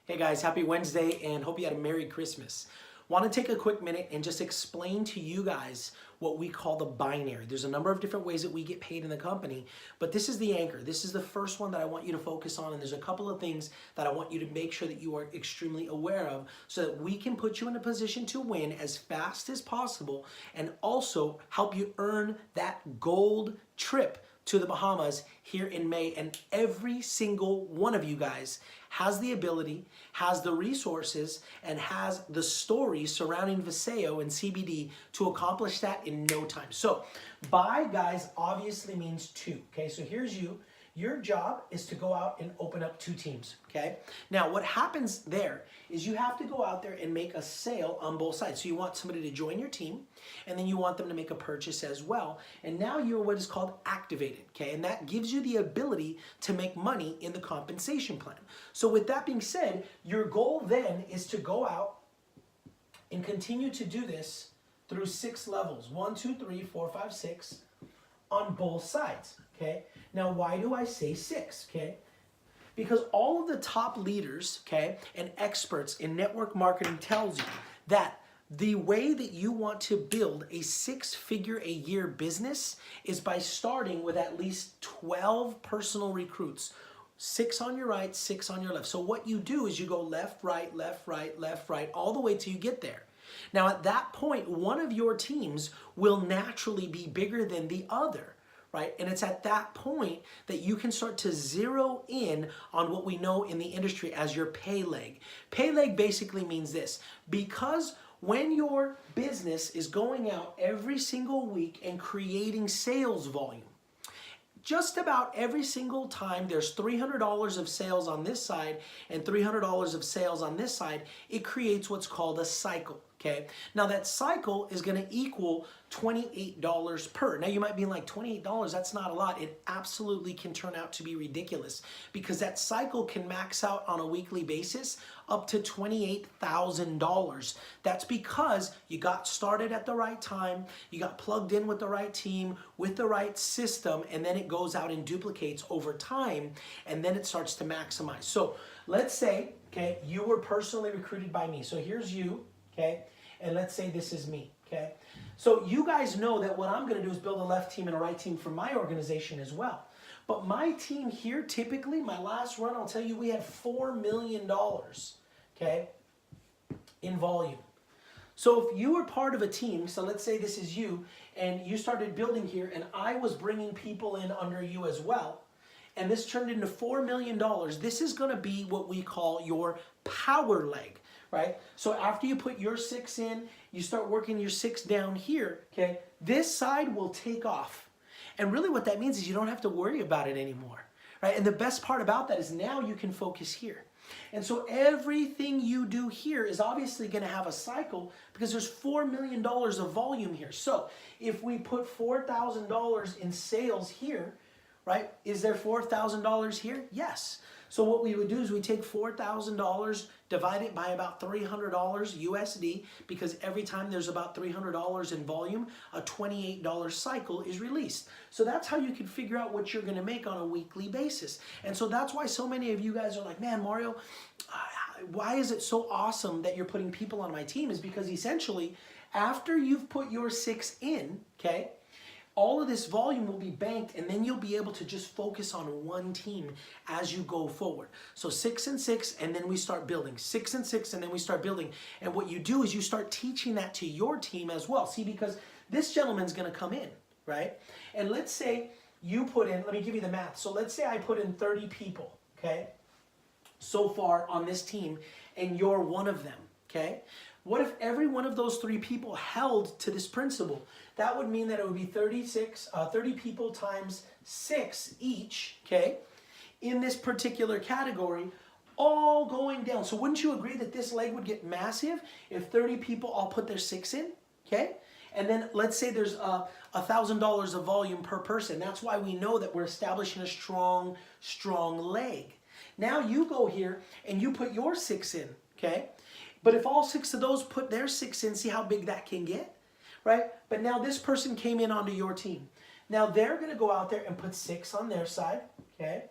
Hey guys, happy Wednesday and hope you had a Merry Christmas. Want to take a quick minute and just explain to you guys what we call the binary. There's a number of different ways that we get paid in the company, but this is the anchor. This is the first one that I want you to focus on, and there's a couple of things that I want you to make sure that you are extremely aware of so that we can put you in a position to win as fast as possible and also help you earn that gold trip to the Bahamas here in May. And every single one of you guys has the ability, has the resources, and has the story surrounding Viseo and CBD to accomplish that in no time. So buy, guys, obviously means two. Okay, so here's you. Your job is to go out and open up two teams, okay? Now, what happens there is you have to go out there and make a sale on both sides. So you want somebody to join your team, and then you want them to make a purchase as well. And now you're what is called activated, okay? And that gives you the ability to make money in the compensation plan. So with that being said, your goal then is to go out and continue to do this through 6 levels. 1, 2, 3, 4, 5, 6 on both sides, okay? Now, why do I say 6, okay? Because all of the top leaders, okay, and experts in network marketing tells you that the way that you want to build a 6-figure-a-year business is by starting with at least 12 personal recruits. 6 on your right, 6 on your left. So what you do is you go left, right, left, right, left, right, all the way till you get there. Now, at that point, one of your teams will naturally be bigger than the other. Right? And it's at that point that you can start to zero in on what we know in the industry as your pay leg. Pay leg basically means this: because when your business is going out every single week and creating sales volume, just about every single time there's $300 of sales on this side and $300 of sales on this side, it creates what's called a cycle. Okay, now that cycle is going to equal $28 per. Now you might be like, $28, that's not a lot. It absolutely can turn out to be ridiculous because that cycle can max out on a weekly basis up to $28,000. That's because you got started at the right time, you got plugged in with the right team, with the right system, and then it goes out and duplicates over time, and then it starts to maximize. So let's say, okay, you were personally recruited by me. So here's you. Okay, and let's say this is me, okay? So you guys know that what I'm going to do is build a left team and a right team for my organization as well. But my team here, typically, my last run, I'll tell you, we had $4 million, okay, in volume. So if you were part of a team, so let's say this is you, and you started building here, and I was bringing people in under you as well, and this turned into $4 million, this is going to be what we call your power leg. Right? So after you put your 6 in, you start working your 6 down here, okay? This side will take off. And really what that means is you don't have to worry about it anymore, right? And the best part about that is now you can focus here. And so everything you do here is obviously going to have a cycle because there's $4 million of volume here. So if we put $4,000 in sales here, right? Is there $4,000 here? Yes. So what we would do is we take $4,000, divide it by about $300 USD, because every time there's about $300 in volume, a $28 cycle is released. So that's how you can figure out what you're going to make on a weekly basis. And so that's why so many of you guys are like, man, Mario, why is it so awesome that you're putting people on my team? Is because essentially, after you've put your 6 in, okay, all of this volume will be banked, and then you'll be able to just focus on one team as you go forward. So 6 and 6, and then we start building. 6 and 6, and then we start building. And what you do is you start teaching that to your team as well. See, because this gentleman's going to come in, right? And let's say you put in, let me give you the math. So let's say I put in 30 people, okay, so far on this team, and you're one of them, okay? What if every one of those 3 people held to this principle? That would mean that it would be 30 people times 6 each, okay, in this particular category, all going down. So wouldn't you agree that this leg would get massive if 30 people all put their 6 in, okay? And then let's say there's $1,000 of volume per person. That's why we know that we're establishing a strong leg. Now you go here and you put your 6 in, okay? But if all 6 of those put their 6 in, see how big that can get, right? But now this person came in onto your team. Now they're going to go out there and put 6 on their side, okay?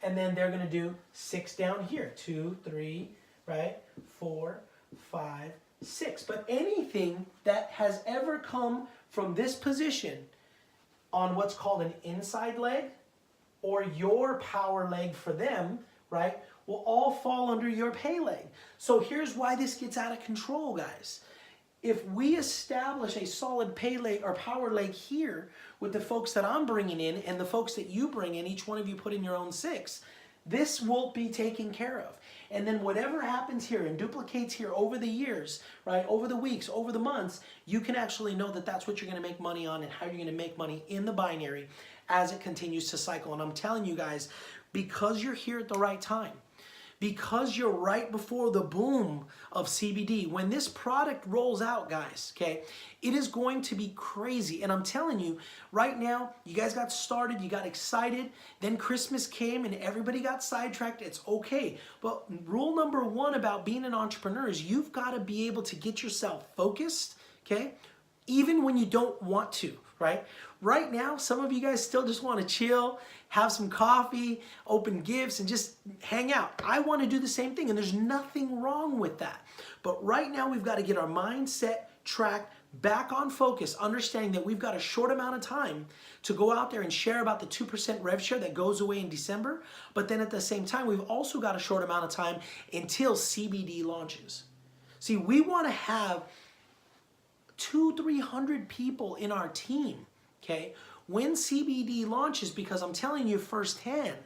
and then they're gonna do 6 down here. 2, 3, right? 4, 5, 6. But anything that has ever come from this position on what's called an inside leg or your power leg for them, right, will all fall under your pay leg. So here's why this gets out of control, guys. If we establish a solid pay leg or power leg here with the folks that I'm bringing in and the folks that you bring in, each one of you put in your own 6, this will be taken care of. And then whatever happens here and duplicates here over the years, right, over the weeks, over the months, you can actually know that that's what you're going to make money on and how you're going to make money in the binary as it continues to cycle. And I'm telling you guys, because you're here at the right time, because you're right before the boom of CBD, when this product rolls out, guys, okay, it is going to be crazy. And I'm telling you, right now, you guys got started, you got excited, then Christmas came and everybody got sidetracked. It's okay. But rule number 1 about being an entrepreneur is you've got to be able to get yourself focused, okay, even when you don't want to, right? Right now, some of you guys still just want to chill, have some coffee, open gifts, and just hang out. I want to do the same thing, and there's nothing wrong with that. But right now, we've got to get our mindset track back on focus, understanding that we've got a short amount of time to go out there and share about the 2% rev share that goes away in December. But then at the same time, we've also got a short amount of time until CBD launches. See, we want to have 200-300 people in our team, okay, when CBD launches, because I'm telling you firsthand,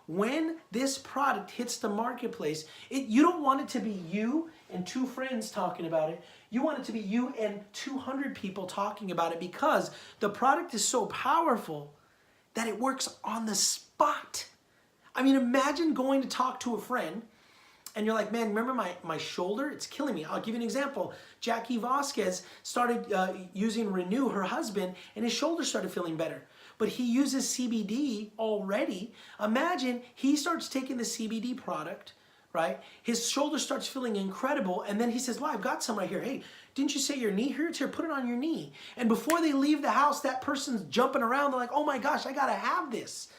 when this product hits the marketplace, you don't want it to be you and 2 friends talking about it. You want it to be you and 200 people talking about it, because the product is so powerful that it works on the spot. I mean, imagine going to talk to a friend and you're like, man, remember my shoulder? It's killing me. I'll give you an example. Jackie Vasquez started using Renew, her husband, and his shoulder started feeling better. But he uses CBD already. Imagine he starts taking the CBD product, right? His shoulder starts feeling incredible. And then he says, well, I've got some right here. Hey, didn't you say your knee hurts? Here, put it on your knee. And before they leave the house, that person's jumping around. They're like, oh my gosh, I got to have this.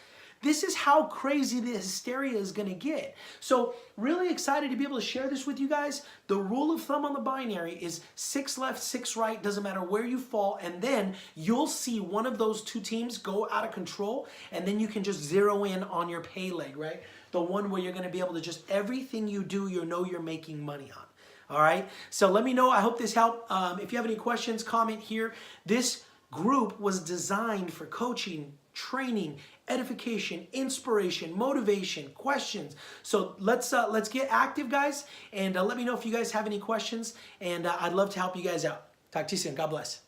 This is how crazy the hysteria is going to get. So really excited to be able to share this with you guys. The rule of thumb on the binary is 6 left, 6 right. Doesn't matter where you fall. And then you'll see one of those 2 teams go out of control. And then you can just zero in on your pay leg, right? The one where you're going to be able to just everything you do, you know you're making money on. All right? So let me know. I hope this helped. If you have any questions, comment here. This group was designed for coaching, training, edification, inspiration, motivation, questions. So let's get active, guys, and let me know if you guys have any questions, and I'd love to help you guys out. Talk to you soon. God bless.